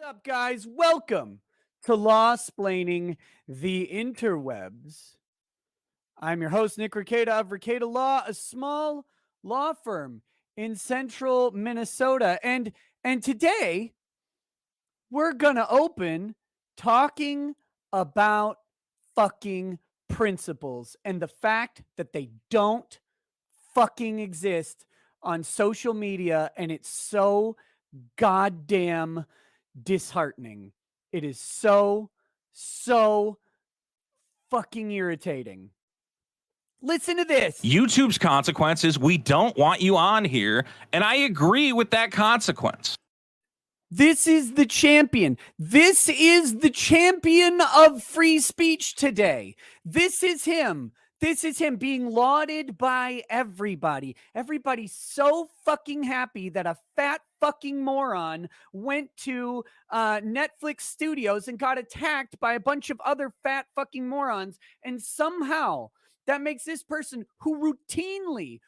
up, guys? Welcome to Law-Splaining the Interwebs. I'm your host, Nick Rekieta of Rekieta Law, a small law firm in central Minnesota. And today, we're going to open talking about fucking principles and the fact that they don't fucking exist on social media, and it's so goddamn disheartening. It is so fucking irritating. Listen to this. YouTube's consequences. We don't want you on here. And I agree with that consequence. This is the champion. This is the champion of free speech today. This is him. This is him being lauded by everybody. Everybody's so fucking happy that a fat fucking moron went to Netflix studios and got attacked by a bunch of other fat fucking morons. And somehow that makes this person who routinely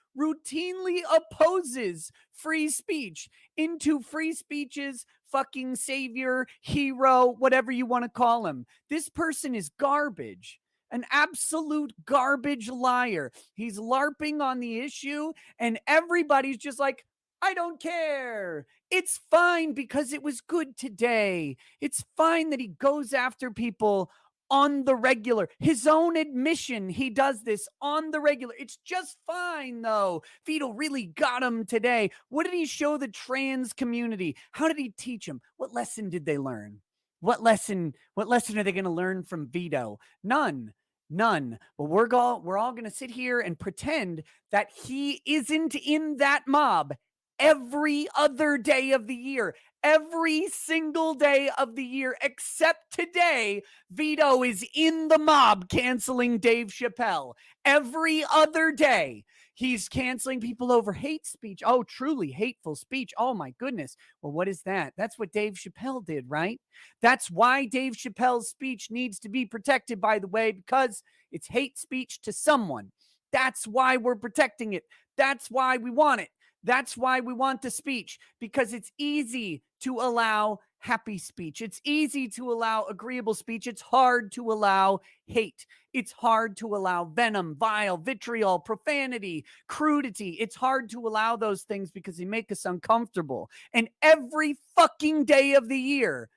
opposes free speech into free speech's fucking savior, hero, whatever you want to call him. This person is garbage. An absolute garbage liar. He's LARPing on the issue, and everybody's just like, I don't care. It's fine because it was good today. It's fine that he goes after people on the regular. His own admission, he does this on the regular. It's just fine, though. Vito really got him today. What did he show the trans community? How did he teach them? What lesson did they learn? What lesson are they going to learn from Vito? None. But we're all going to sit here and pretend that he isn't in that mob every other day of the year. Every single day of the year, except today, Vito is in the mob canceling Dave Chappelle. Every other day, he's canceling people over hate speech. Oh, truly hateful speech. Oh, my goodness. Well, what is that? That's what Dave Chappelle did, right? That's why Dave Chappelle's speech needs to be protected, by the way, because it's hate speech to someone. That's why we're protecting it. That's why we want it. That's why we want the speech, because it's easy to allow happy speech. It's easy to allow agreeable speech. It's hard to allow hate. It's hard to allow venom, vile, vitriol, profanity, crudity. It's hard to allow those things because they make us uncomfortable. And every fucking day of the year,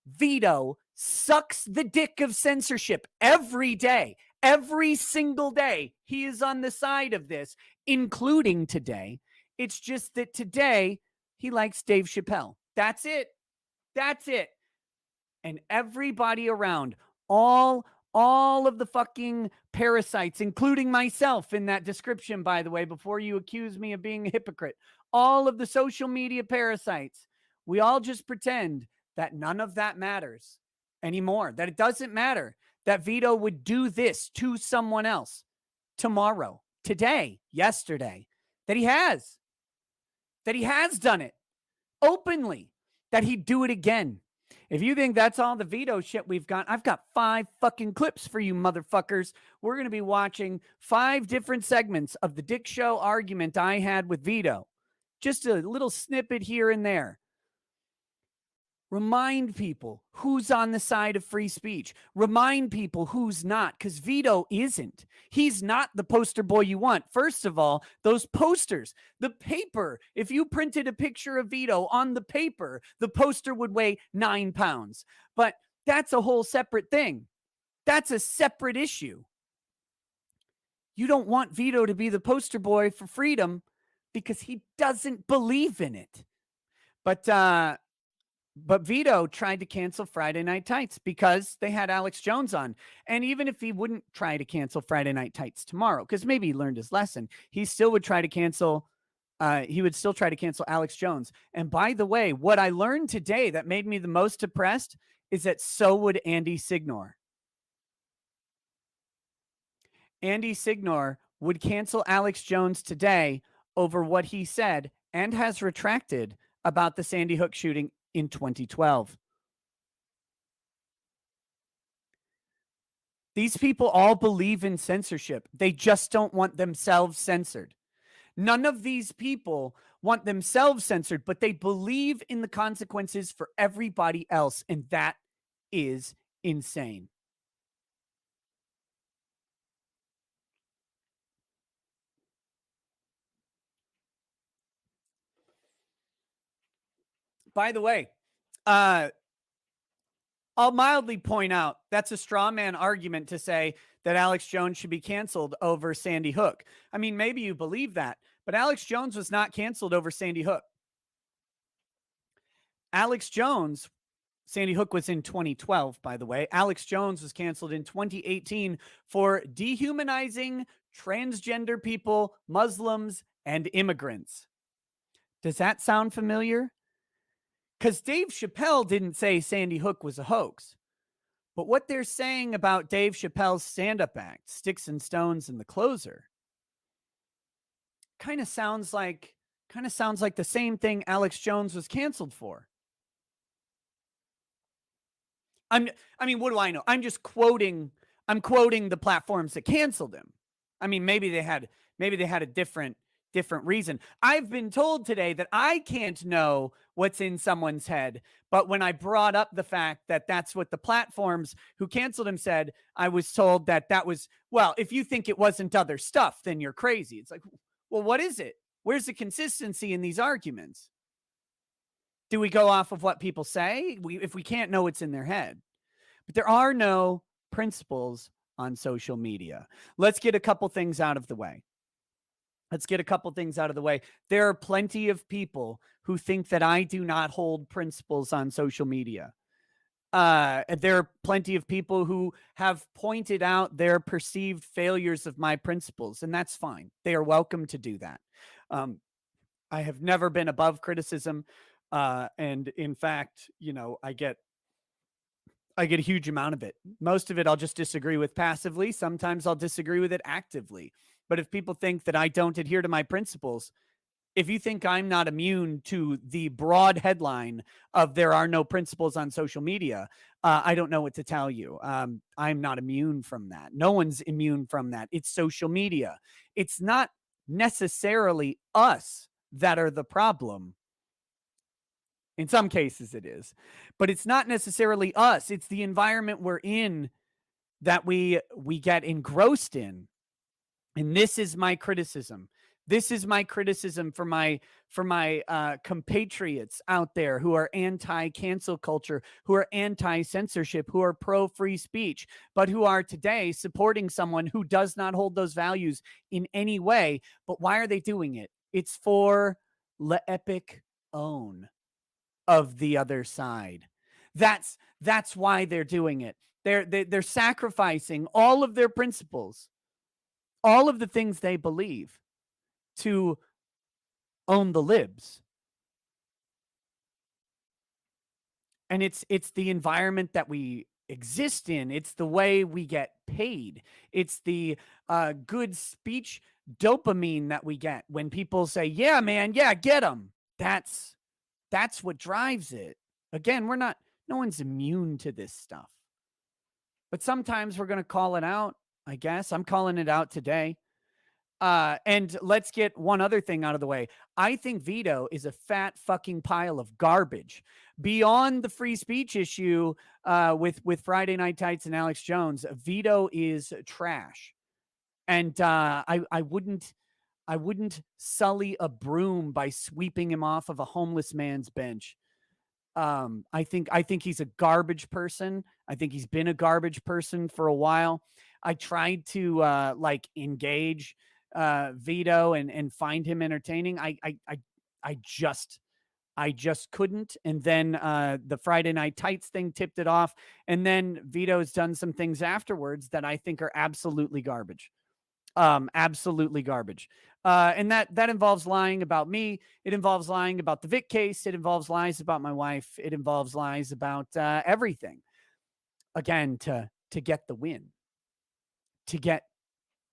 Vito sucks the dick of censorship every day. Every single day, he is on the side of this, including today. It's just that today he likes Dave Chappelle. That's it. That's it. And everybody around, all of the fucking parasites, including myself in that description, by the way, before you accuse me of being a hypocrite, all of the social media parasites, we all just pretend that none of that matters anymore, that it doesn't matter, that Vito would do this to someone else tomorrow, today, yesterday, that he has done it openly, that he'd do it again. If you think that's all the Vito shit we've got, I've got 5 fucking clips for you motherfuckers. We're going to be watching 5 different segments of the Dick Show argument I had with Vito. Just a little snippet here and there. Remind people who's on the side of free speech. Remind people who's not, because Vito isn't. He's not the poster boy you want. First of all, those posters, the paper, if you printed a picture of Vito on the paper, the poster would weigh 9 pounds. But that's a whole separate thing. That's a separate issue. You don't want Vito to be the poster boy for freedom because he doesn't believe in it. But Vito tried to cancel Friday Night Tights because they had Alex Jones on. And even if he wouldn't try to cancel Friday Night Tights tomorrow, because maybe he learned his lesson, he still would try to cancel. He would still try to cancel Alex Jones. And by the way, what I learned today that made me the most depressed is that so would Andy Signor. Andy Signor would cancel Alex Jones today over what he said and has retracted about the Sandy Hook shooting in 2012. These people all believe in censorship. They just don't want themselves censored. None of these people want themselves censored, but they believe in the consequences for everybody else. And that is insane. By the way, I'll mildly point out that's a straw man argument to say that Alex Jones should be canceled over Sandy Hook. I mean, maybe you believe that, but Alex Jones was not canceled over Sandy Hook. Alex Jones, Sandy Hook was in 2012, by the way. Alex Jones was canceled in 2018 for dehumanizing transgender people, Muslims, and immigrants. Does that sound familiar? Because Dave Chappelle didn't say Sandy Hook was a hoax. But what they're saying about Dave Chappelle's stand-up act, Sticks and Stones and The Closer, kind of sounds like the same thing Alex Jones was canceled for. I mean, what do I know? I'm quoting the platforms that canceled him. I mean, maybe they had a different reason. I've been told today that I can't know what's in someone's head, but when I brought up the fact that that's what the platforms who canceled him said, I was told that was, well, if you think it wasn't other stuff, then you're crazy. It's like, well, what is it? Where's the consistency in these arguments? Do we go off of what people say? If we can't know what's in their head. But there are no principles on social media. Let's get a couple things out of the way. There are plenty of people who think that I do not hold principles on social media. There are plenty of people who have pointed out their perceived failures of my principles, and that's fine. They are welcome to do that. I have never been above criticism. And in fact, I get a huge amount of it. Most of it I'll just disagree with passively. Sometimes I'll disagree with it actively. But if people think that I don't adhere to my principles, if you think I'm not immune to the broad headline of there are no principles on social media, I don't know what to tell you. I'm not immune from that. No one's immune from that. It's social media. It's not necessarily us that are the problem. In some cases it is, but it's not necessarily us. It's the environment we're in that we get engrossed in. And this is my criticism. This is my criticism for my compatriots out there who are anti-cancel culture, who are anti-censorship, who are pro-free speech, but who are today supporting someone who does not hold those values in any way. But why are they doing it? It's for the epic own of the other side. That's why they're doing it. They're sacrificing all of their principles, all of the things they believe, to own the libs. And it's the environment that we exist in. It's the way we get paid. It's the good speech dopamine that we get when people say, yeah, man, yeah, get them. That's what drives it. Again, no one's immune to this stuff. But sometimes we're going to call it out, I guess. I'm calling it out today. And let's get one other thing out of the way. I think Vito is a fat fucking pile of garbage. Beyond the free speech issue with Friday Night Tights and Alex Jones, Vito is trash. And I wouldn't sully a broom by sweeping him off of a homeless man's bench. I think he's a garbage person. I think he's been a garbage person for a while. I tried to engage Vito and find him entertaining. I just couldn't. And then the Friday Night Tights thing tipped it off. And then Vito's done some things afterwards that I think are absolutely garbage. Absolutely garbage. And that involves lying about me. It involves lying about the Vic case. It involves lies about my wife. It involves lies about everything. Again, to get the win. To get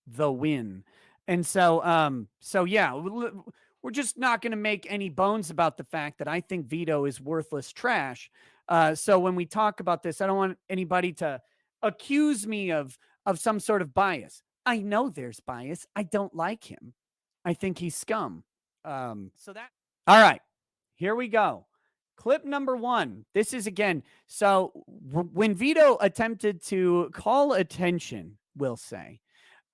the win. And so yeah, we're just not going to make any bones about the fact that I think Vito is worthless trash. So when we talk about this, I don't want anybody to accuse me of some sort of bias. I know there's bias. I don't like him. I think he's scum. So that All right, here we go. Clip number 1. This is again. So when Vito attempted to call attention, we'll say,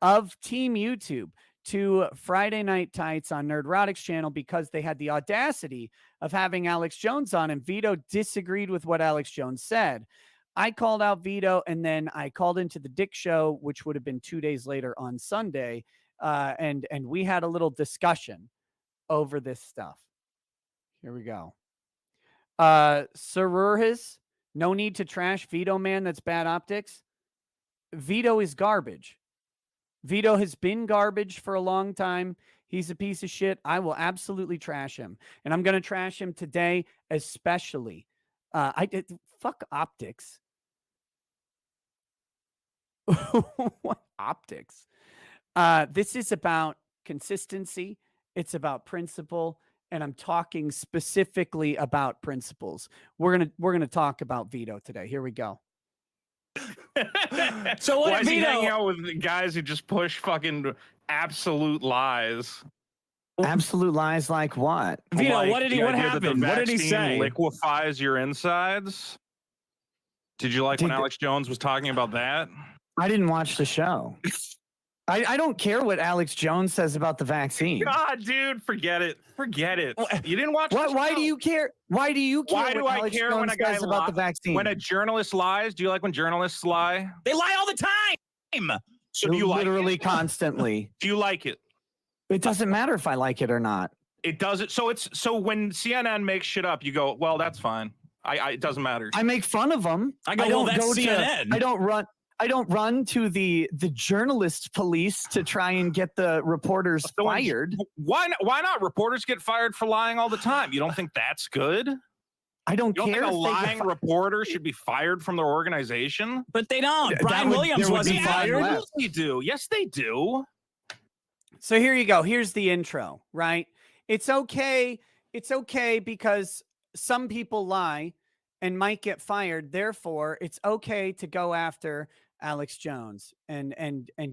of Team YouTube to Friday Night Tights on Nerdrotic's channel because they had the audacity of having Alex Jones on, and Vito disagreed with what Alex Jones said. I called out Vito, and then I called into the Dick Show, which would have been 2 days later on Sunday, and we had a little discussion over this stuff. Here we go. Sorurhis, no need to trash Vito, man. That's bad optics. Vito is garbage. Vito has been garbage for a long time. He's a piece of shit. I will absolutely trash him. And I'm going to trash him today, especially. Fuck optics. What optics? This is about consistency. It's about principle. And I'm talking specifically about principles. We're gonna talk about Vito today. Here we go. So why is he hanging out with the guys who just push fucking absolute lies? Absolute lies like what? Vito, Like what did he? What happened? What did he say? Liquefies your insides. Did you like when Alex Jones was talking about that? I didn't watch the show. I don't care what Alex Jones says about the vaccine. God, dude, forget it. Forget it. You didn't watch the show. Why do you care? Why do you care? Why do I Alex care Jones when a guy says about the vaccine? When a journalist lies? Do you like when journalists lie? They lie all the time. So do you like literally it? Constantly? Do you like it? It doesn't matter if I like it or not. It doesn't. So when CNN makes shit up, you go, well, that's fine. It doesn't matter. I make fun of them. I go, well, that's CNN. I don't run to the journalist police to try and get the reporters fired. Why not? Reporters get fired for lying all the time. You don't think that's good? I don't care. You don't think a lying reporter should be fired from their organization? But they don't. Brian Williams wasn't fired. Yes, they do. Yes, they do. So here you go. Here's the intro, right? It's okay. It's okay because some people lie and might get fired. Therefore, it's okay to go after Alex Jones and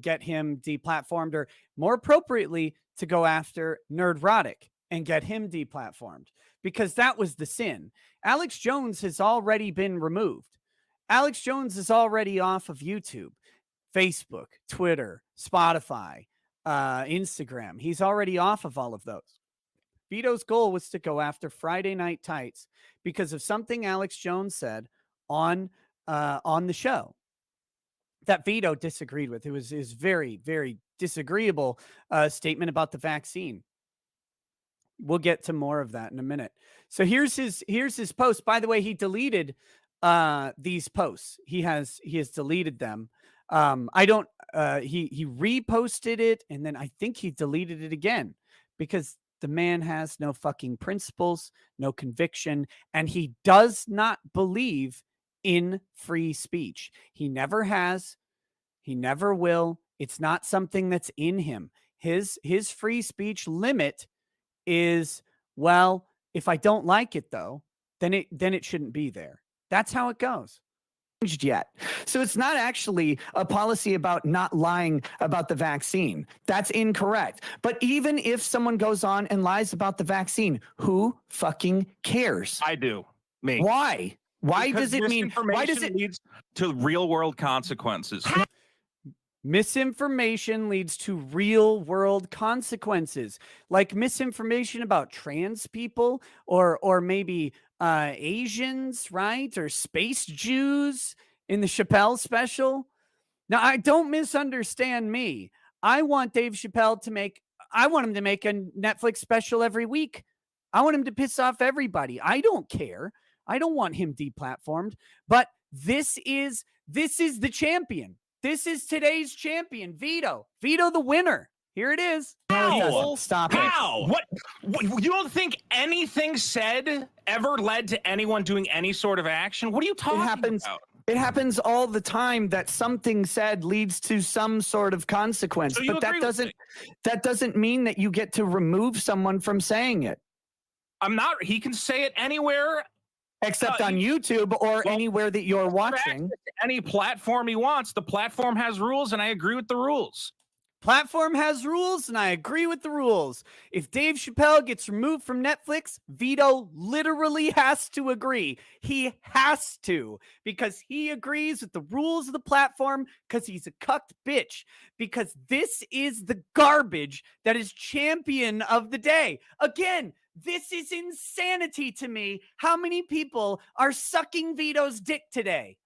get him deplatformed, or more appropriately, to go after Nerdrotic and get him deplatformed, because that was the sin. Alex Jones has already been removed. Alex Jones is already off of YouTube, Facebook, Twitter, Spotify, Instagram. He's already off of all of those. Vito's goal was to go after Friday Night Tights because of something Alex Jones said on the show that Vito disagreed with. It was his very, very disagreeable statement about the vaccine. We'll get to more of that in a minute. So here's his post. By the way, he deleted these posts. He has deleted them. He reposted it, and then I think he deleted it again, because the man has no fucking principles, no conviction, and he does not believe in free speech. He never has. He never will. It's not something that's in him. His free speech limit is, well, if I don't like it though, then it shouldn't be there. That's how it goes. Yet. So it's not actually a policy about not lying about the vaccine. That's incorrect. But even if someone goes on and lies about the vaccine, who fucking cares? I do. Me. Why? Why Because does it mean? Why does it leads to real world consequences? Misinformation leads to real world consequences, like misinformation about trans people, or maybe Asians, right? Or space Jews in the Chappelle special. Now, I don't misunderstand me. I want Dave Chappelle I want him to make a Netflix special every week. I want him to piss off everybody. I don't care. I don't want him deplatformed, but this is the champion. This is today's champion, Vito. Vito the winner. Here it is. How? Stop it. How? What? You don't think anything said ever led to anyone doing any sort of action? What are you talking about? It happens all the time that something said leads to some sort of consequence, So you but agree that doesn't mean that you get to remove someone from saying it. He can say it anywhere. Except on YouTube or anywhere that you're watching. Any platform he wants. The platform has rules, and I agree with the rules. Platform has rules, and I agree with the rules. If Dave Chappelle gets removed from Netflix, Vito literally has to agree. He has to, because he agrees with the rules of the platform, because he's a cucked bitch, because this is the garbage that is champion of the day. Again, this is insanity to me. How many people are sucking Vito's dick today?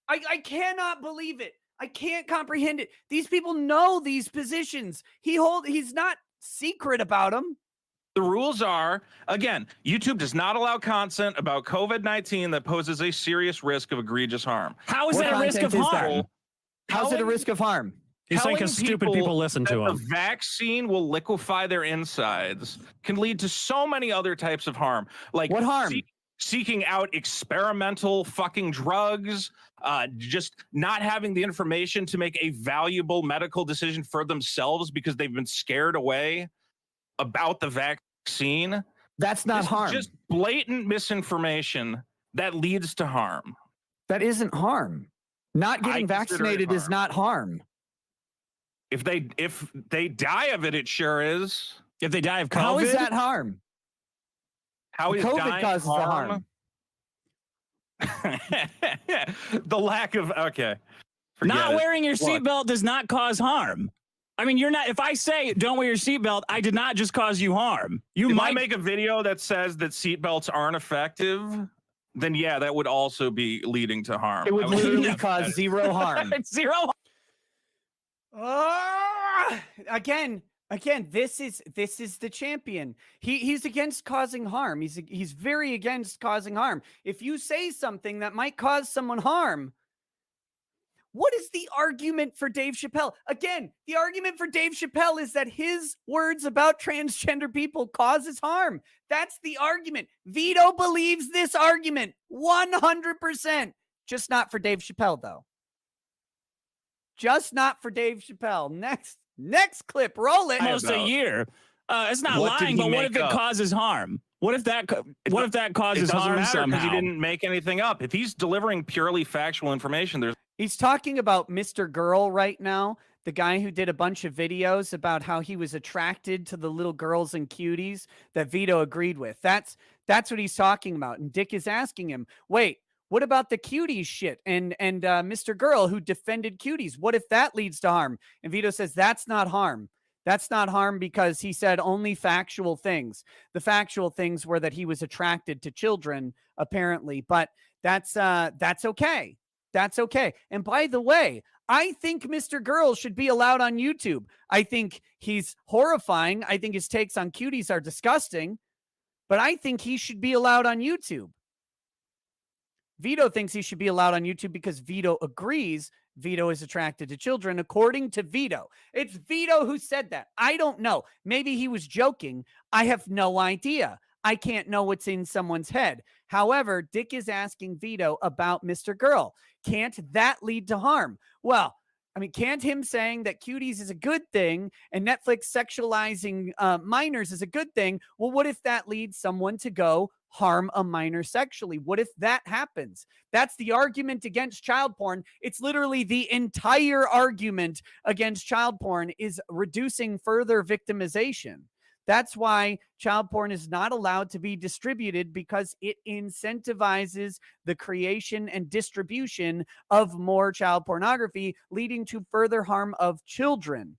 I cannot believe it. I can't comprehend it. These people know these positions. He's not secret about them. The rules are, again, YouTube does not allow content about COVID-19 that poses a serious risk of egregious harm. How is What that a risk of content is that? harm? How's it a risk of harm? He's saying Telling because stupid people listen to that him. The vaccine will liquefy their insides can lead to so many other types of harm. Like What harm? Seeking out experimental fucking drugs, just not having the information to make a valuable medical decision for themselves because they've been scared away about the vaccine. That's not This is harm. just blatant misinformation that leads to harm. That isn't harm. Not getting I consider it vaccinated is harm. not harm. If they die of it, it sure is. If they die of COVID, How is that harm? How is COVID dying causes the harm. The lack of okay. Forget not it. wearing your Look, seatbelt does not cause harm. I mean, you're not. If I say don't wear your seatbelt, I did not just cause you harm. You if I might make a video that says that seatbelts aren't effective, then yeah, that would also be leading to harm. It would I would- literally cause zero harm. zero. Again, this is the champion. He's against causing harm. He's very against causing harm. If you say something that might cause someone harm, what is the argument for Dave Chappelle? Again, the argument for Dave Chappelle is that his words about transgender people causes harm. That's the argument. Vito believes this argument 100%. Just not for Dave Chappelle, though. Just not for Dave Chappelle. Next clip, roll it. Almost a year. It's not What did lying, he but what if make it up? causes harm? What if that causes it doesn't harm matter somehow? because he didn't make anything up. If he's delivering purely factual information, there's He's talking about Mr. Girl right now, the guy who did a bunch of videos about how he was attracted to the little girls and cuties that Vito agreed with. That's what he's talking about. And Dick is asking him, wait, what about the cuties shit? And Mr. Girl who defended cuties, what if that leads to harm? And Vito says, that's not harm. That's not harm because he said only factual things. The factual things were that he was attracted to children, apparently, but that's okay. That's okay. And by the way, I think Mr. Girl should be allowed on YouTube. I think he's horrifying. I think his takes on cuties are disgusting, but I think he should be allowed on YouTube. Vito thinks he should be allowed on YouTube because Vito agrees Vito is attracted to children, according to Vito. It's Vito who said that. I don't know. Maybe he was joking. I have no idea. I can't know what's in someone's head. However, Dick is asking Vito about Mr. Girl. Can't that lead to harm? Well, I mean, can't him saying that cuties is a good thing and Netflix sexualizing minors is a good thing? Well, what if that leads someone to go harm a minor sexually? What if that happens? That's the argument against child porn. It's literally the entire argument against child porn is reducing further victimization. That's why child porn is not allowed to be distributed, because it incentivizes the creation and distribution of more child pornography, leading to further harm of children.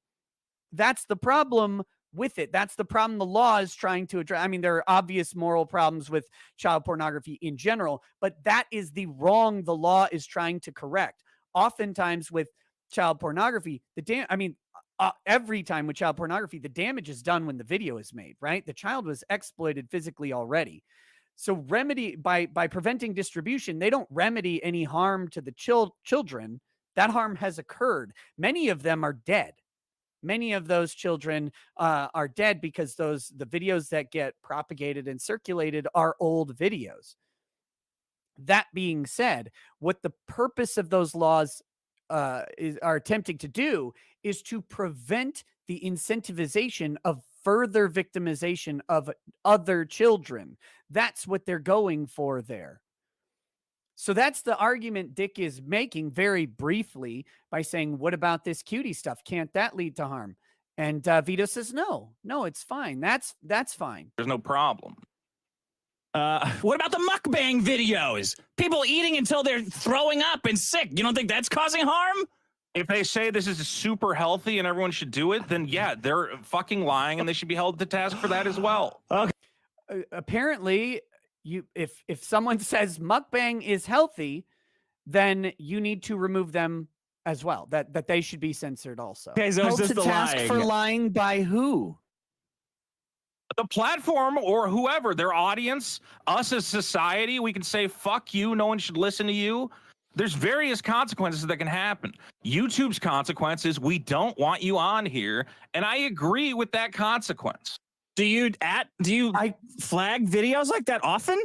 That's the problem with it. That's the problem the law is trying to address. I mean, there are obvious moral problems with child pornography in general, but that is the wrong the law is trying to correct. Oftentimes with child pornography, every time with child pornography, the damage is done when the video is made, right? The child was exploited physically already. So remedy by preventing distribution, they don't remedy any harm to the children. That harm has occurred. Many of them are dead. Many of those children are dead because the videos that get propagated and circulated are old videos. That being said, what the purpose of those laws are attempting to do is to prevent the incentivization of further victimization of other children. That's what they're going for there. So that's the argument Dick is making very briefly by saying, what about this cutie stuff? Can't that lead to harm? And Vito says, no, it's fine. That's fine. There's no problem. What about the mukbang videos? People eating until they're throwing up and sick. You don't think that's causing harm? If they say this is super healthy and everyone should do it, then yeah, they're fucking lying and they should be held to task for that as well. Okay. Apparently, if someone says mukbang is healthy, then you need to remove them as well. That they should be censored also. Okay, so Held it's to just the task lying. for lying by who? The platform or whoever, their audience, us as society, we can say, fuck you, no one should listen to you. There's various consequences that can happen. YouTube's consequence is we don't want you on here, and I agree with that consequence. Do you flag videos like that often?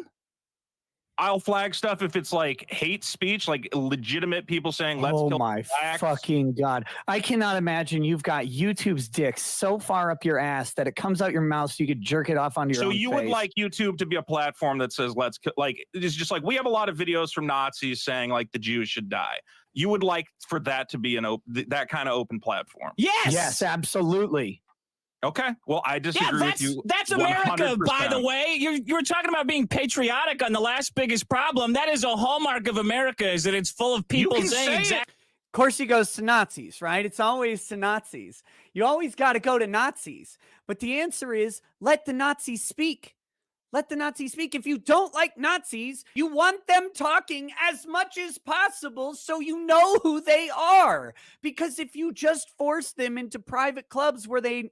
I'll flag stuff if it's like hate speech, like legitimate people saying, let's Oh kill my blacks. fucking God. I cannot imagine you've got YouTube's dick so far up your ass that it comes out your mouth so you could jerk it off on your So own you face. would like YouTube to be a platform that says, let's like, it's just like, we have a lot of videos from Nazis saying like the Jews should die. You would like for that to be that kind of open platform. Yes. Yes, absolutely. Okay. Well, I disagree with you. That's America, 100%. by the way. You were talking about being patriotic on the last biggest problem. That is a hallmark of America, is that it's full of people can saying say it. exactly. Of course, he goes to Nazis, right? It's always to Nazis. You always got to go to Nazis. But the answer is let the Nazis speak. Let the Nazis speak. If you don't like Nazis, you want them talking as much as possible so you know who they are. Because if you just force them into private clubs where they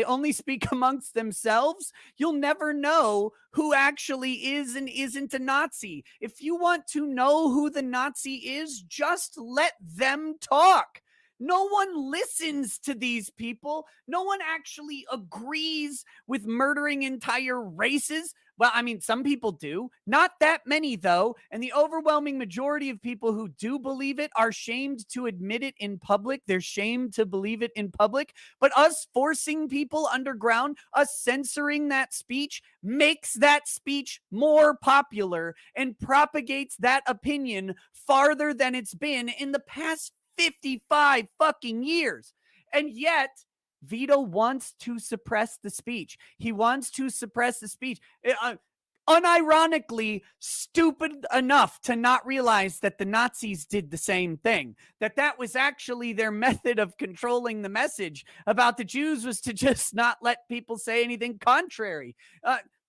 only speak amongst themselves, you'll never know who actually is and isn't a Nazi. If you want to know who the Nazi is, just let them talk. No one listens to these people. No one actually agrees with murdering entire races. Well, I mean, some people do. Not that many, though. And the overwhelming majority of people who do believe it are shamed to admit it in public. They're shamed to believe it in public. But us forcing people underground, us censoring that speech, makes that speech more popular and propagates that opinion farther than it's been in the past 55 fucking years. And yet, Vito wants to suppress the speech. He wants to suppress the speech. Unironically, stupid enough to not realize that the Nazis did the same thing. That was actually their method of controlling the message about the Jews, was to just not let people say anything contrary.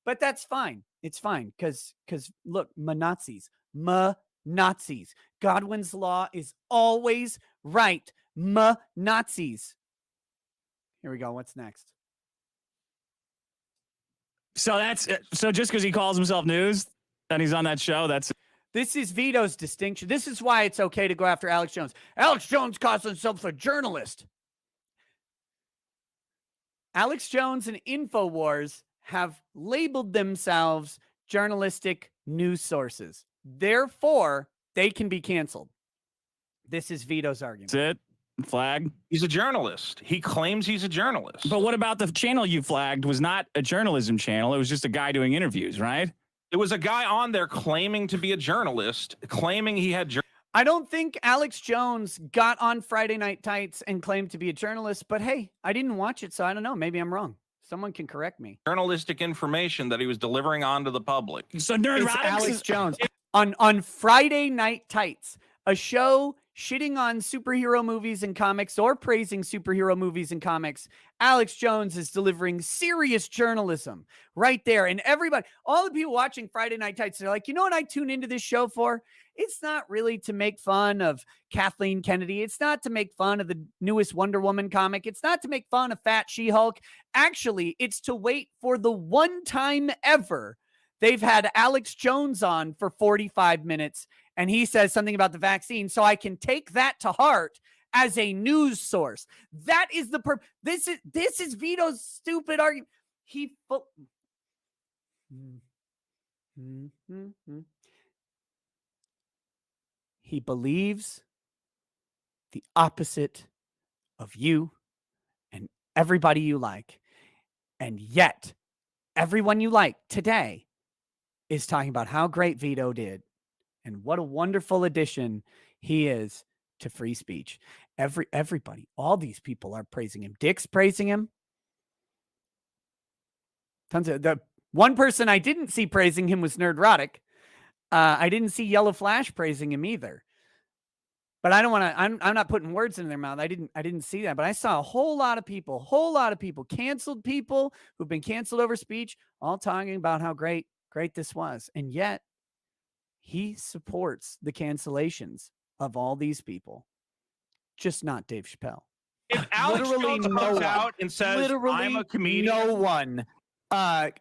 But that's fine. It's fine. Because look, Nazis. Nazis. Godwin's law is always right. Nazis. Here we go. What's next? So just because he calls himself news and he's on that show, This is Vito's distinction. This is why it's okay to go after Alex Jones. Alex Jones calls himself a journalist. Alex Jones and InfoWars have labeled themselves journalistic news sources. Therefore, they can be canceled. This is Vito's argument. that's it. Flag. He's a journalist. He claims he's a journalist. But what about the channel you flagged was not a journalism channel? It was just a guy doing interviews, right? It was a guy on there claiming to be a journalist, claiming he had I don't think Alex Jones got on Friday Night Tights and claimed to be a journalist, but hey, I didn't watch it, so I don't know. Maybe I'm wrong. Someone can correct me. journalistic information that he was delivering on to the public. So It's Nerdrotics Alex Jones. On Friday Night Tights, a show shitting on superhero movies and comics or praising superhero movies and comics, Alex Jones is delivering serious journalism right there. And everybody, all the people watching Friday Night Tights, they're like, you know what I tune into this show for? It's not really to make fun of Kathleen Kennedy. It's not to make fun of the newest Wonder Woman comic. It's not to make fun of Fat She-Hulk. Actually, it's to wait for the one time ever they've had Alex Jones on for 45 minutes, and he says something about the vaccine, so I can take that to heart as a news source. That is the this is Vito's stupid argument. He believes the opposite of you and everybody you like. And yet, everyone you like today is talking about how great Vito did And what a wonderful addition he is to free speech. Everybody, all these people are praising him. Dick's praising him. Tons of the one person I didn't see praising him was Nerdrotic. I didn't see Yellow Flash praising him either. But I don't want to. I'm not putting words in their mouth. I didn't see that. But I saw a whole lot of people, canceled people who've been canceled over speech, all talking about how great this was, and yet he supports the cancellations of all these people, just not Dave Chappelle. If Alex Jones comes out and says, "I'm a comedian," no one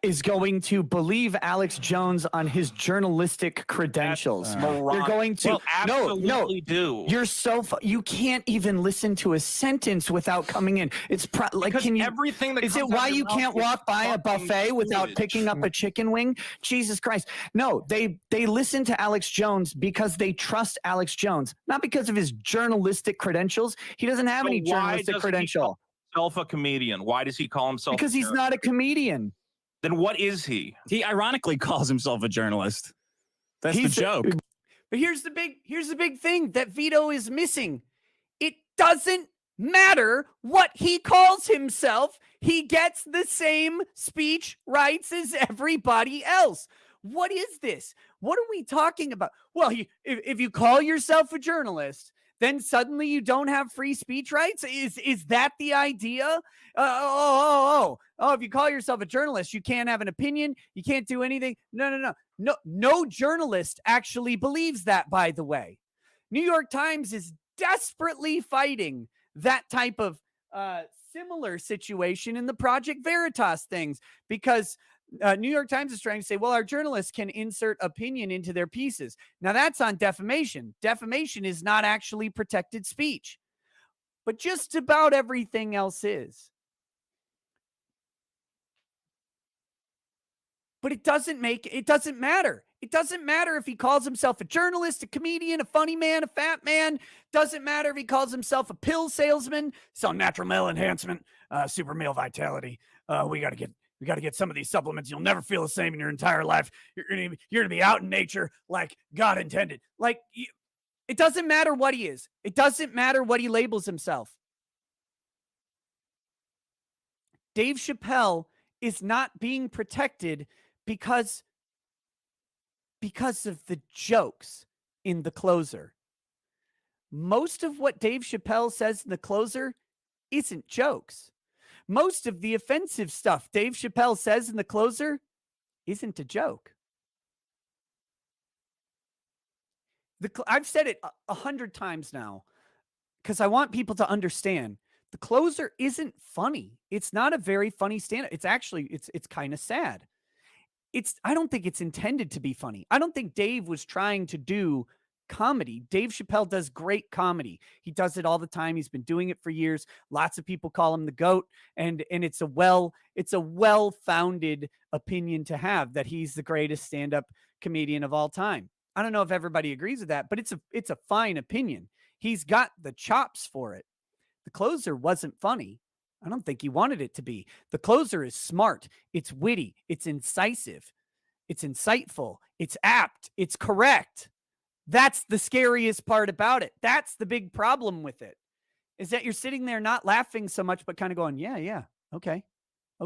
is going to believe Alex Jones on his journalistic credentials. You're going to absolutely do. You're so you can't even listen to a sentence without coming in. It's like, because can you? Everything that is it why you can't walk by a buffet without picking up a chicken wing? Jesus Christ! No, they listen to Alex Jones because they trust Alex Jones, not because of his journalistic credentials. He doesn't have any journalistic credential. Himself a comedian? Why does he call himself? Because he's not a comedian. Then what is he? He ironically calls himself a journalist. That's the joke. But here's the big thing that Vito is missing. It doesn't matter what he calls himself. He gets the same speech rights as everybody else. What is this? What are we talking about? Well, if you call yourself a journalist, then suddenly you don't have free speech rights? Is that the idea? If you call yourself a journalist, you can't have an opinion. You can't do anything. No journalist actually believes that, by the way. New York Times is desperately fighting that type of similar situation in the Project Veritas things, because New York Times is trying to say, well, our journalists can insert opinion into their pieces. Now that's on defamation. Defamation is not actually protected speech, but just about everything else is. But it doesn't matter. It doesn't matter if he calls himself a journalist, a comedian, a funny man, a fat man. Doesn't matter if he calls himself a pill salesman, sell natural male enhancement, super male vitality. We got to get some of these supplements. You'll never feel the same in your entire life. You're gonna be out in nature like God intended. It doesn't matter what he is. It doesn't matter what he labels himself. Dave Chappelle is not being protected because of the jokes in The Closer. Most of what Dave Chappelle says in The Closer isn't jokes. Most of the offensive stuff Dave Chappelle says in The Closer isn't a joke. I've said it 100 times now because I want people to understand. The Closer isn't funny. It's not a very funny stand-up. It's actually, it's kind of sad. I don't think it's intended to be funny. I don't think Dave was trying to do comedy. Dave Chappelle does great comedy. He does it all the time. He's been doing it for years. Lots of people call him the GOAT, and it's a well-founded opinion to have that he's the greatest stand-up comedian of all time. I don't know if everybody agrees with that, but it's a fine opinion. He's got the chops for it. The Closer wasn't funny. I don't think he wanted it to be. The Closer is smart. It's witty. It's incisive. It's insightful. It's apt. It's correct. That's the scariest part about it. That's the big problem with it, is that you're sitting there not laughing so much, but kind of going, yeah, okay.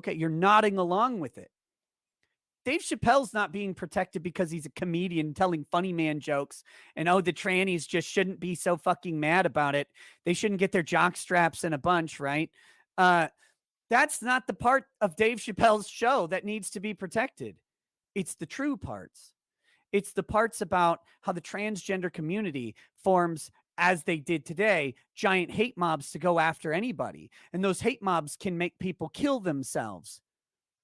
You're nodding along with it. Dave Chappelle's not being protected because he's a comedian telling funny man jokes and, the trannies just shouldn't be so fucking mad about it. They shouldn't get their jock straps in a bunch, right? That's not the part of Dave Chappelle's show that needs to be protected. It's the true parts. It's the parts about how the transgender community forms, as they did today, giant hate mobs to go after anybody. And those hate mobs can make people kill themselves.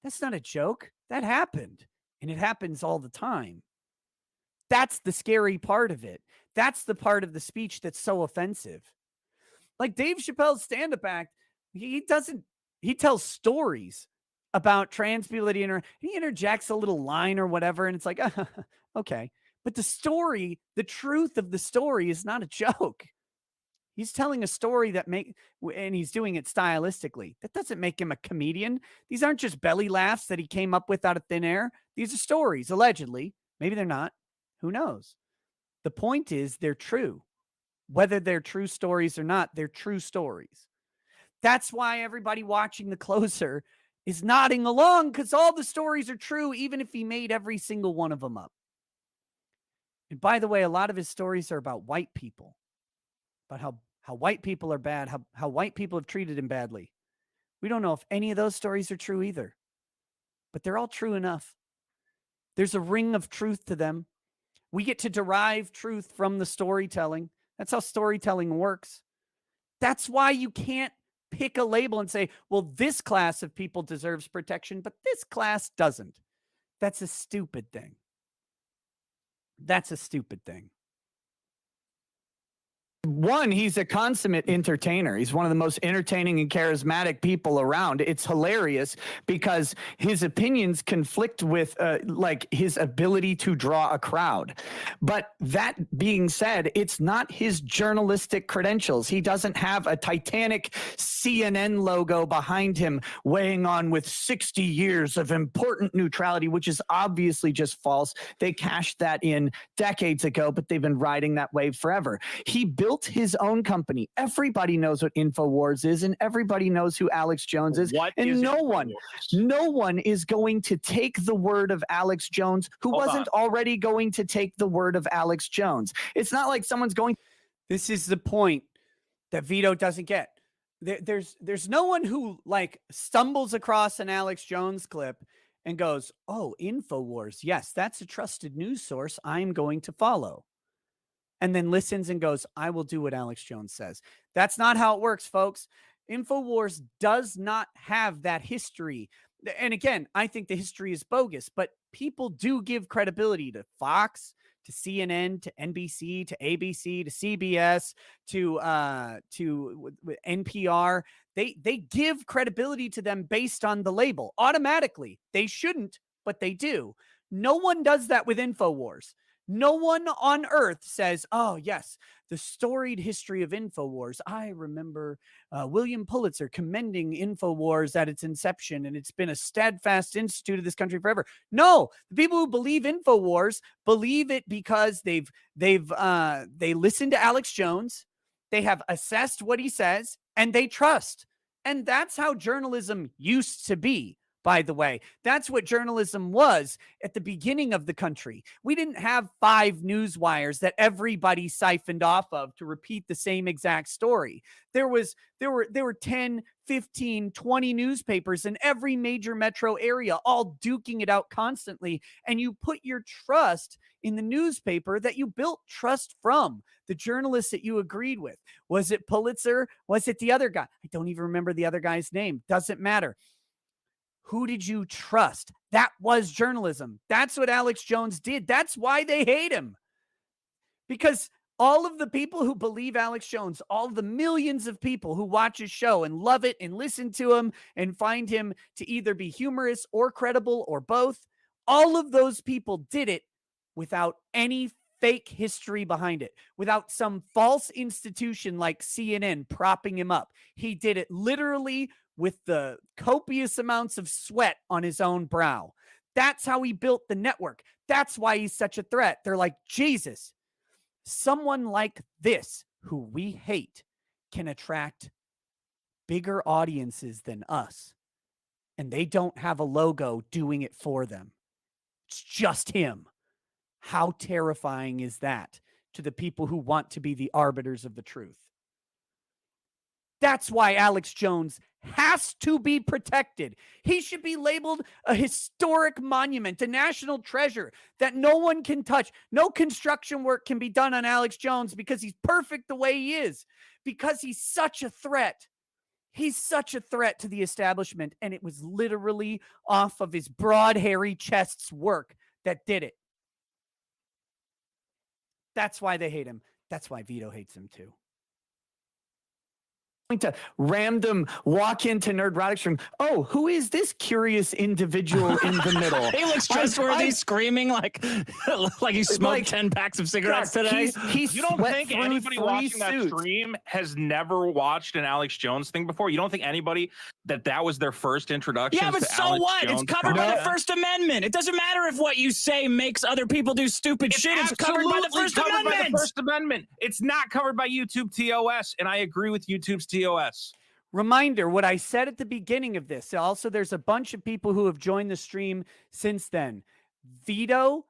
That's not a joke. That happened. And it happens all the time. That's the scary part of it. That's the part of the speech that's so offensive. Like Dave Chappelle's stand-up act, he tells stories about trans people that he interjects a little line or whatever, and it's like, okay. But the truth of the story is not a joke. He's telling a story and he's doing it stylistically. That doesn't make him a comedian. These aren't just belly laughs that he came up with out of thin air. These are stories, allegedly. Maybe they're not. Who knows? The point is they're true. Whether they're true stories or not, they're true stories. That's why everybody watching The Closer is nodding along, because all the stories are true, even if he made every single one of them up. And by the way, a lot of his stories are about white people, about how white people are bad, how white people have treated him badly. We don't know if any of those stories are true either, but they're all true enough. There's a ring of truth to them. We get to derive truth from the storytelling. That's how storytelling works. That's why you can't pick a label and say, well, this class of people deserves protection, but this class doesn't. That's a stupid thing. That's a stupid thing. One, he's a consummate entertainer. He's one of the most entertaining and charismatic people around. It's hilarious because his opinions conflict with like his ability to draw a crowd. But that being said, it's not his journalistic credentials. He doesn't have a Titanic CNN logo behind him weighing on with 60 years of important neutrality, which is obviously just false. They cashed that in decades ago, but they've been riding that wave forever. He built his own company. Everybody knows what InfoWars is, and everybody knows who Alex Jones is. What and is no InfoWars? one is going to take the word of Alex Jones who wasn't already going to take the word of Alex Jones. It's not like someone's going. This is the point that Vito doesn't get. There's no one who like stumbles across an Alex Jones clip and goes, oh, InfoWars. Yes, that's a trusted news source I'm going to follow. And then listens and goes, I will do what Alex Jones says. That's not how it works, folks. InfoWars does not have that history. And again, I think the history is bogus, but people do give credibility to Fox, to CNN, to NBC, to ABC, to CBS, to NPR. They give credibility to them based on the label automatically. They shouldn't, but they do. No one does that with InfoWars. No one on earth says, oh, yes, the storied history of InfoWars. I remember William Pulitzer commending InfoWars at its inception, and it's been a steadfast institute of this country forever. No, the people who believe InfoWars believe it because they listen to Alex Jones, they have assessed what he says, and they trust. And that's how journalism used to be. By the way, that's what journalism was at the beginning of the country. We didn't have 5 news wires that everybody siphoned off of to repeat the same exact story. There were 10, 15, 20 newspapers in every major metro area, all duking it out constantly. And you put your trust in the newspaper that you built trust from, the journalists that you agreed with. Was it Pulitzer? Was it the other guy? I don't even remember the other guy's name. Doesn't matter. Who did you trust? That was journalism. That's what Alex Jones did. That's why they hate him. Because all of the people who believe Alex Jones, all the millions of people who watch his show and love it and listen to him and find him to either be humorous or credible or both, all of those people did it without any fake history behind it, without some false institution like CNN propping him up. He did it literally with the copious amounts of sweat on his own brow. That's how he built the network. That's why he's such a threat. They're like, Jesus, someone like this who we hate can attract bigger audiences than us. And they don't have a logo doing it for them. It's just him. How terrifying is that to the people who want to be the arbiters of the truth? That's why Alex Jones has to be protected. He should be labeled a historic monument, a national treasure that no one can touch. No construction work can be done on Alex Jones because he's perfect the way he is, because he's such a threat. He's such a threat to the establishment, and it was literally off of his broad, hairy chest's work that did it. That's why they hate him. That's why Vito hates him too. to random walk into Nerdrotic's room. Oh, who is this curious individual in the middle? He looks trustworthy, screaming like he smoked like, 10 packs of cigarettes today. He's You don't think anybody watching that suits. stream has never watched an Alex Jones thing before? You don't think anybody that was their first introduction? Yeah, but to so Alex what? Jones It's covered by the content? First Amendment. It doesn't matter if what you say makes other people do stupid shit. It's covered by the First covered by the Amendment. First Amendment. It's not covered by YouTube TOS, and I agree with YouTube's TOS. Reminder, what I said at the beginning of this. Also, there's a bunch of people who have joined the stream since then. Vito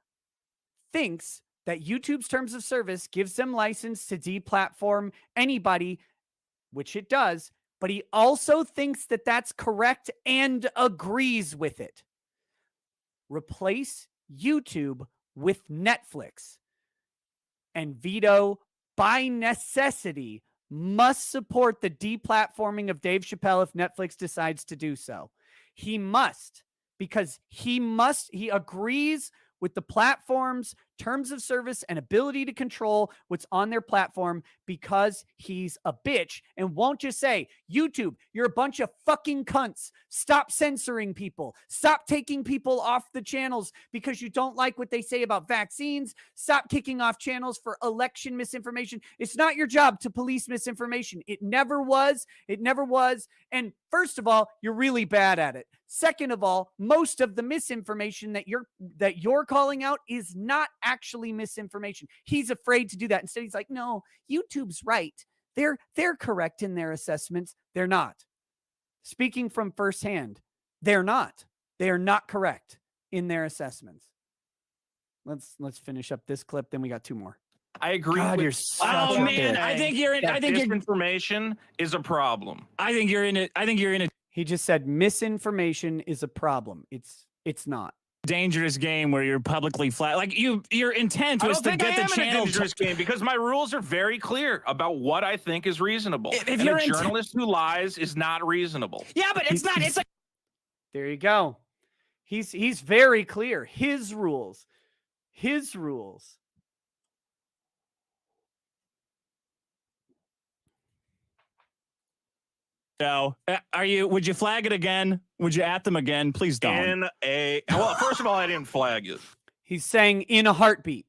thinks that YouTube's terms of service gives them license to deplatform anybody, which it does, but he also thinks that that's correct and agrees with it. Replace YouTube with Netflix. And Vito, by necessity, must support the deplatforming of Dave Chappelle if Netflix decides to do so. He must, because he agrees with the platform's terms of service and ability to control what's on their platform because he's a bitch and won't just say, YouTube, you're a bunch of fucking cunts. Stop censoring people. Stop taking people off the channels because you don't like what they say about vaccines. Stop kicking off channels for election misinformation. It's not your job to police misinformation. It never was. It never was. And first of all, you're really bad at it. Second of all, most of the misinformation that you're calling out is not actually misinformation. He's afraid to do that. Instead, he's like, no, YouTube's right. They're correct in their assessments. They're not. Speaking from firsthand, they're not. They are not correct in their assessments. Let's finish up this clip. Then we got two more. I agree. God, with you're such a bitch. I think you're in. I think misinformation is a problem. I think you're in it. I think you're in a He just said misinformation is a problem. It's not. dangerous game where you're publicly flat. Like your intent was to get the channel. Dangerous game because my rules are very clear about what I think is reasonable. If you're you're a journalist who lies is not reasonable. Yeah, but it's not. It's like There you go. He's very clear. His rules. His rules. no. Are you? Would you flag it again? Would you at them again? Please don't. Well, first of all, I didn't flag it. He's saying in a heartbeat.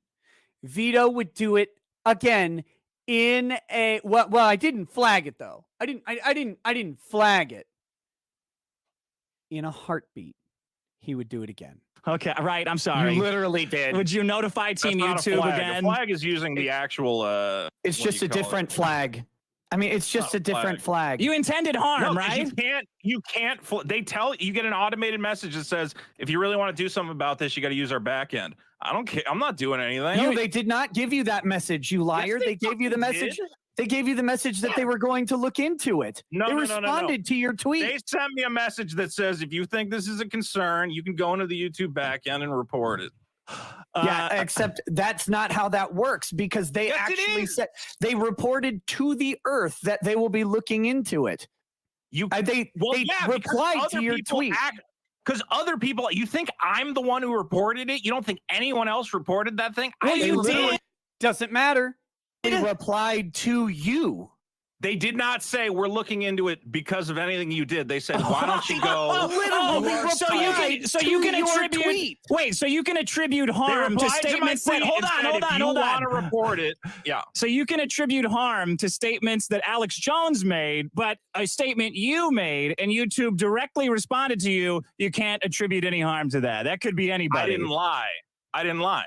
Vito would do it again in a well, I didn't flag it though. I didn't flag it. In a heartbeat, he would do it again. Okay, right. I'm sorry. You literally did. Would you notify Team That's not a YouTube flag. again? A flag is using the actual. It's what just do a you call different it? flag. I mean, it's just Not a different flag. You intended harm, No, 'cause right? You can't. They tell you get an automated message that says if you really want to do something about this, you got to use our back end. I don't care. I'm not doing anything. They did not give you that message, you liar. Yes, they gave you the fucking message. did. They gave you the message that they were going to look into it. No, they no, responded to your tweet. They sent me a message that says if you think this is a concern, you can go into the YouTube back end and report it. Yeah, except that's not how that works because they Yes, it actually is. said they reported to the earth that they will be looking into it. They replied to your tweet. Because other people, you think I'm the one who reported it? You don't think anyone else reported that thing? Well, I you literally did. Doesn't matter. They replied to you. They did not say we're looking into it because of anything you did. They said, why don't you go? so you can attribute. Tweet. Wait, so you can attribute harm to statements that. Hold on. You want to report it? Yeah. So you can attribute harm to statements that Alex Jones made, but a statement you made and YouTube directly responded to you. You can't attribute any harm to that. That could be anybody. I didn't lie.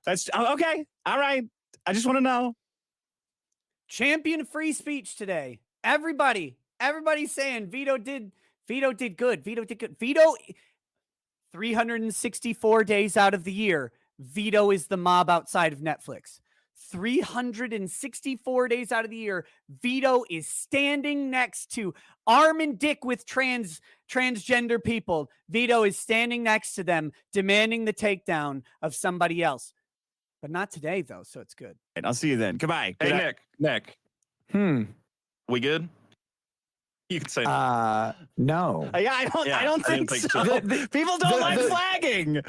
That's okay. All right. I just want to know. Champion free speech today. Everybody's saying Vito did good. Vito 364 days out of the year, Vito is the mob outside of Netflix. 364 days out of the year, Vito is standing next to arm and dick with transgender people. Vito is standing next to them, demanding the takedown of somebody else. But not today, though, so it's good. I'll see you then. Goodbye. Hey, Nick. We good? You can say no. Yeah, I don't think so. People don't like flagging.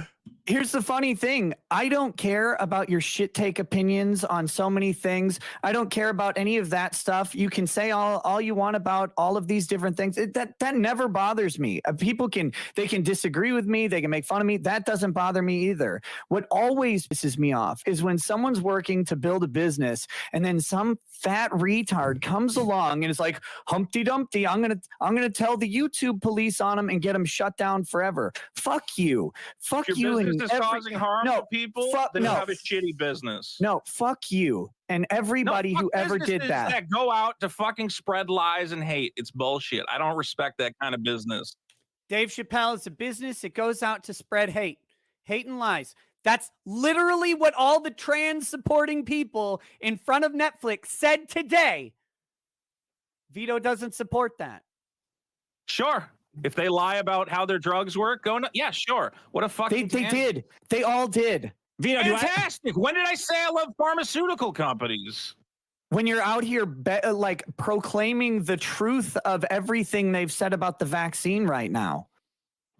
Here's the funny thing. I don't care about your shit take opinions on so many things. I don't care about any of that stuff. You can say all you want about all of these different things. That never bothers me. People can disagree with me. They can make fun of me. That doesn't bother me either. What always pisses me off is when someone's working to build a business and then some fat retard comes along and is like, Humpty Dumpty, I'm gonna tell the YouTube police on them and get them shut down forever. Fuck you. Fuck If you. your business is causing harm to people, then you have a shitty business. No, fuck you and everybody who ever did that. Go out to fucking spread lies and hate. It's bullshit. I don't respect that kind of business. Dave Chappelle is a business. It goes out to spread hate and lies. That's literally what all the trans supporting people in front of Netflix said today. Vito doesn't support that. Sure. If they lie about how their drugs work, yeah, sure. What a fucking they did. They all did. Vito, fantastic. When did I say I love pharmaceutical companies? When you're out here like proclaiming the truth of everything they've said about the vaccine right now.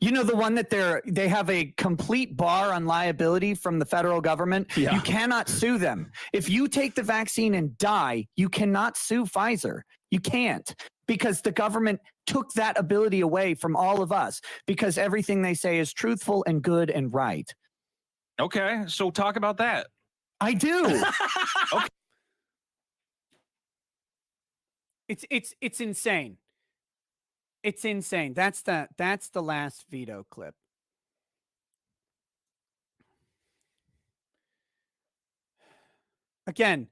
You know, the one that they have a complete bar on liability from the federal government. Yeah. You cannot sue them. If you take the vaccine and die, you cannot sue Pfizer. You can't, because the government took that ability away from all of us because everything they say is truthful and good and right. Okay, so talk about that. I do. Okay. It's insane. It's insane. That's the last Vito clip. Again,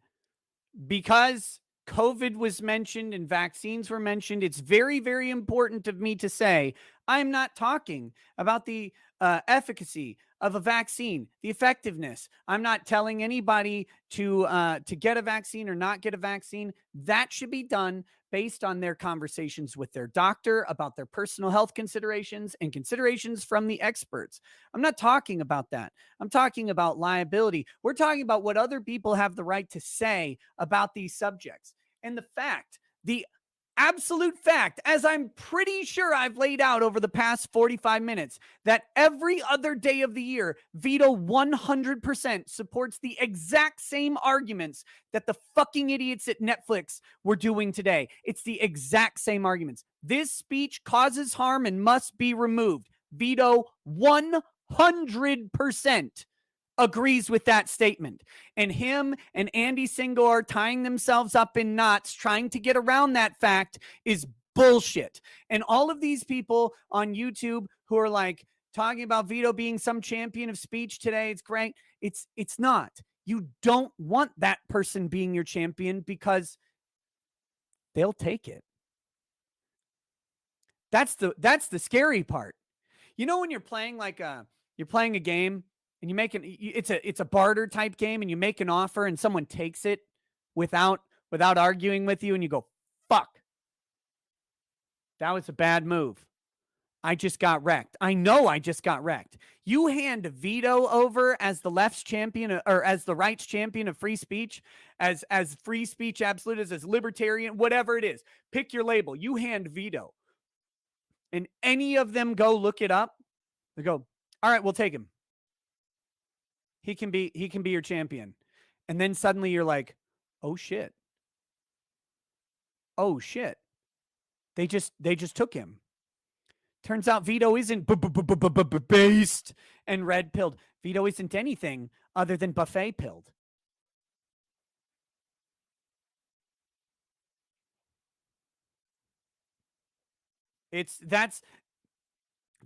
because COVID was mentioned and vaccines were mentioned, it's very, very important of me to say I'm not talking about the efficacy of a vaccine, the effectiveness. I'm not telling anybody to get a vaccine or not get a vaccine. That should be done based on their conversations with their doctor about their personal health considerations and considerations from the experts. I'm not talking about that. I'm talking about liability. We're talking about what other people have the right to say about these subjects. And the absolute fact, as I'm pretty sure I've laid out over the past 45 minutes, that every other day of the year, Vito 100% supports the exact same arguments that the fucking idiots at Netflix were doing today. It's the exact same arguments. This speech causes harm and must be removed. Vito 100% agrees with that statement. And him and Andy Singor tying themselves up in knots trying to get around that fact is bullshit. And all of these people on YouTube who are like talking about Vito being some champion of speech today, it's great. It's not. You don't want that person being your champion because they'll take it. That's the scary part. You know, when you're playing you're playing a game and you make it's a barter type game and you make an offer and someone takes it without arguing with you and you go, fuck, that was a bad move. I just got wrecked. I know I just got wrecked. You hand Vito over as the left's champion or as the right's champion of free speech, as free speech absolutist, as libertarian, whatever it is. Pick your label. You hand Vito. And any of them go look it up. They go, all right, we'll take him. He can be your champion. And then suddenly you're like, oh shit. Oh shit. They just took him. Turns out Vito isn't based and red pilled. Vito isn't anything other than buffet pilled. That's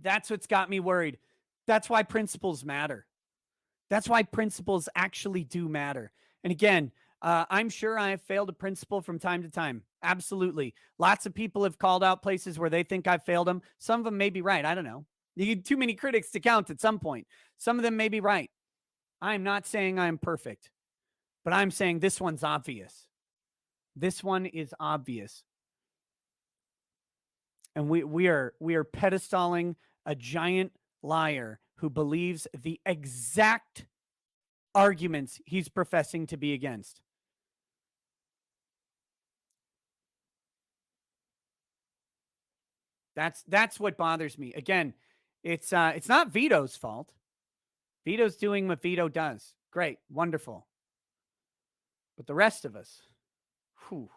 what's got me worried. That's why principles matter. That's why principles actually do matter. And again, I'm sure I have failed a principle from time to time. Absolutely. Lots of people have called out places where they think I've failed them. Some of them may be right. I don't know. You get too many critics to count at some point. Some of them may be right. I'm not saying I'm perfect, but I'm saying this one's obvious. This one is obvious. And we are pedestaling a giant liar who believes the exact arguments he's professing to be against. That's what bothers me. Again, it's not Vito's fault. Vito's doing what Vito does. Great. Wonderful. But the rest of us, whew.